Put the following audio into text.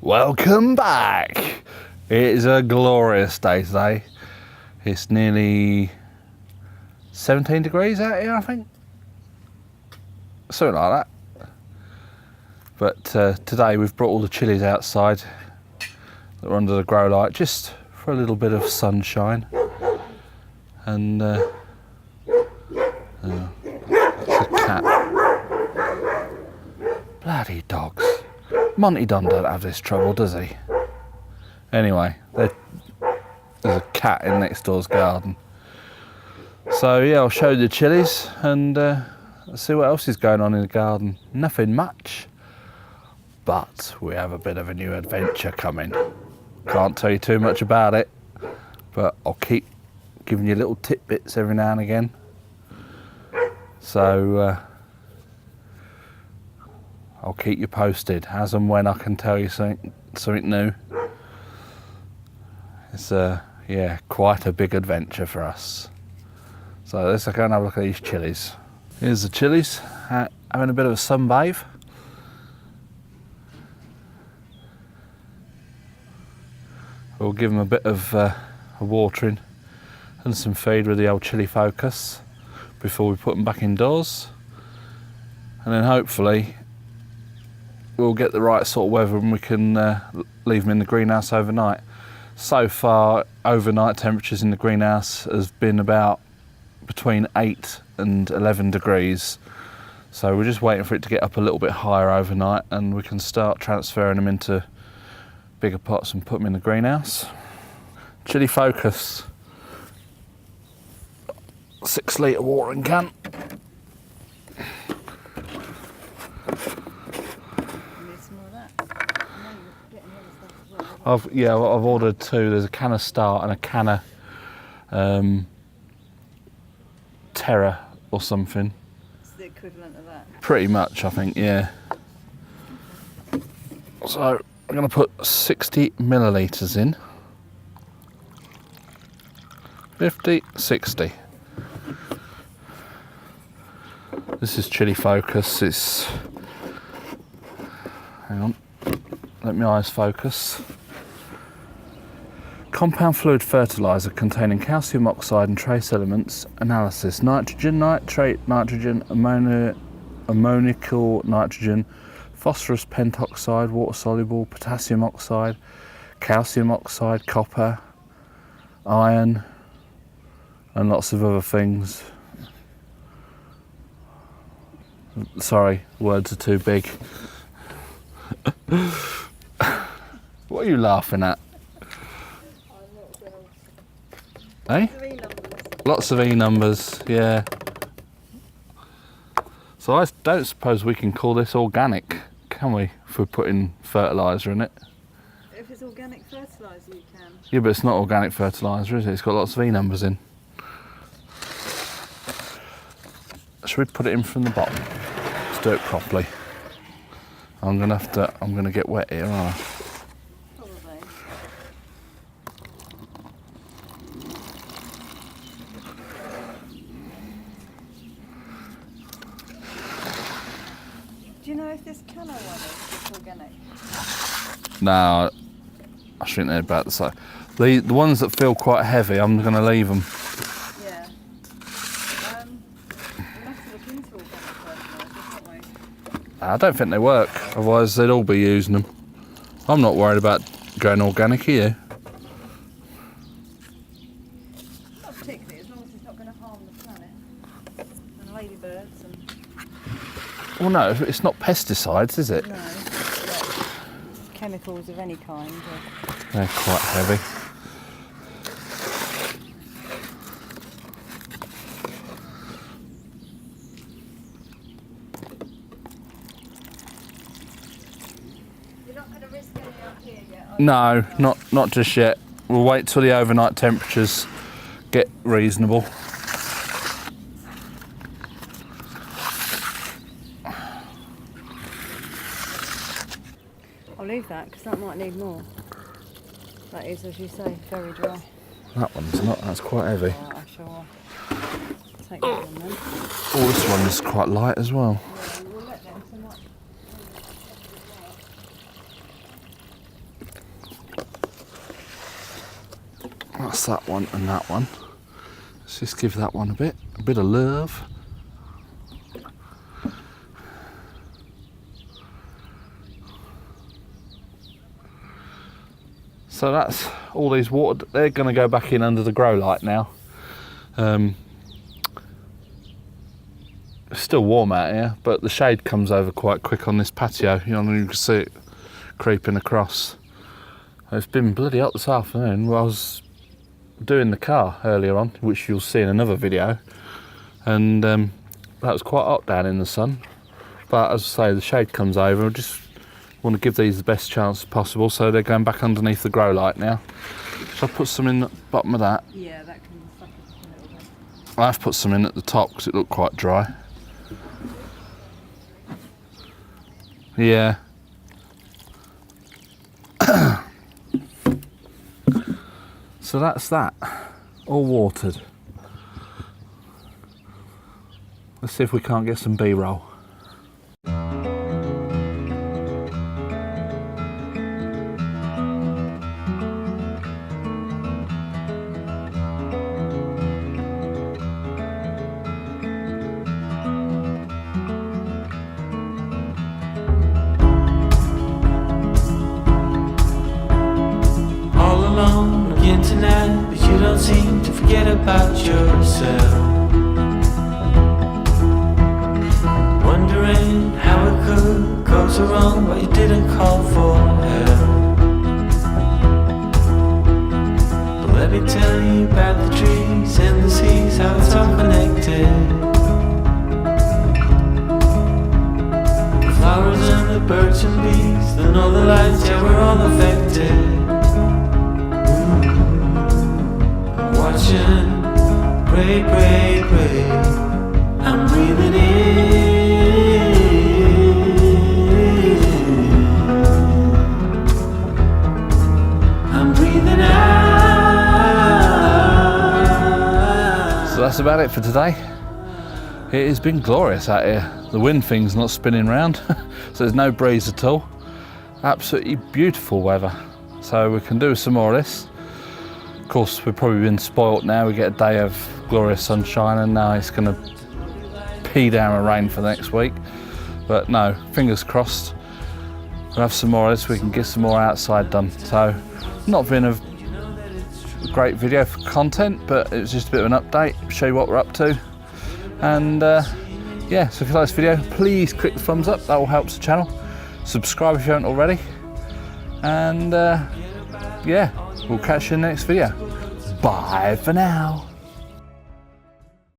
Welcome back! It is a glorious day today. It's nearly 17 degrees out here, I think. Something like that. But today we've brought all the chillies outside that are under the grow light just for a little bit of sunshine. And it's a cat. Bloody dogs. Monty Don don't have this trouble, does he? Anyway, there's a cat in next door's garden. So yeah, I'll show you the chillies and see what else is going on in the garden. Nothing much, but we have a bit of a new adventure coming. Can't tell you too much about it, but I'll keep giving you little tidbits every now and again. So I'll keep you posted as and when I can tell you something new. It's quite a big adventure for us. So let's go and have a look at these chillies. Here's the chillies having a bit of a sunbathe. We'll give them a bit of a watering and some feed with the old chilli focus before we put them back indoors, and then hopefully we'll get the right sort of weather and we can leave them in the greenhouse overnight. So far, overnight temperatures in the greenhouse has been about between 8 and 11 degrees. So we're just waiting for it to get up a little bit higher overnight and we can start transferring them into bigger pots and put them in the greenhouse. Chilli focus, 6 litre watering can. I've ordered 2. There's a can of Start and a can of Terra or something. It's the equivalent of that. Pretty much, I think, yeah. So I'm going to put 60 millilitres in. 50, 60. This is Chilli Focus. It's, hang on, let my eyes focus. Compound fluid fertiliser containing calcium oxide and trace elements. Analysis: nitrogen, nitrate, nitrogen, ammoniacal nitrogen, phosphorus pentoxide, water soluble, potassium oxide, calcium oxide, copper, iron, and lots of other things. Sorry, words are too big. What are you laughing at? Eh? Lots of E numbers, yeah. So I don't suppose we can call this organic, can we, if we're putting fertiliser in it? If it's organic fertiliser, you can. Yeah, but it's not organic fertiliser, is it? It's got lots of E numbers in. Should we put it in from the bottom? Let's do it properly. I'm gonna get wet here, aren't I? Probably. Do you know if this Cano one is organic? No, I think they're about the same. The ones that feel quite heavy, I'm going to leave them. Yeah. We'll have to look into organic fertilisers, won't we? I don't think they work, otherwise they'd all be using them. I'm not worried about going organic, are you? Not particularly, as long as it's not going to harm the planet and ladybirds and... Well, no, it's not pesticides, is it? No, chemicals of any kind. They're quite heavy. You're not going to risk any up here yet, are No, you? not just yet. We'll wait till the overnight temperatures get reasonable. I'll leave that because that might need more. That is, as you say, very dry. That one's not, that's quite heavy. Alright, I shall take that one then. Oh, this one is quite light as well. Yeah, we'll let them so much. that one and that one. Let's just give that one a bit of love. So that's all these water, they're going to go back in under the grow light now. It's still warm out here, but the shade comes over quite quick on this patio. You can see it creeping across. It's been bloody hot this afternoon. Well, I was doing the car earlier on, which you'll see in another video, and that was quite hot down in the sun. But as I say, the shade comes over. I just want to give these the best chance possible, so they're going back underneath the grow light now. Shall I put some in the bottom of that? Yeah, that can suck it up a little bit. I have put some in at the top because it looked quite dry. Yeah. So that's that, all watered. Let's see if we can't get some B-roll. Tonight, but you don't seem to forget about yourself. Wondering how it could go so wrong, but you didn't call for help. But let me tell you about the trees and the seas, how it's all connected. The flowers and the birds and bees, then all the lights, yeah, we're all affected. Watching, pray, pray, pray. I'm breathing in, I'm breathing out. So that's about it for today. It has been glorious out here. The wind thing's not spinning round, so there's no breeze at all. Absolutely beautiful weather. So we can do some more of this. Of course, we've probably been spoilt now. We get a day of glorious sunshine, and now it's going to pee down with rain for the next week. But no, fingers crossed. We'll have some more of this. We can get some more outside done. So, not been a great video for content, but it was just a bit of an update, show you what we're up to. And yeah, so if you like this video, please click the thumbs up. That will help the channel. Subscribe if you haven't already. And yeah. We'll catch you in the next video. Bye for now.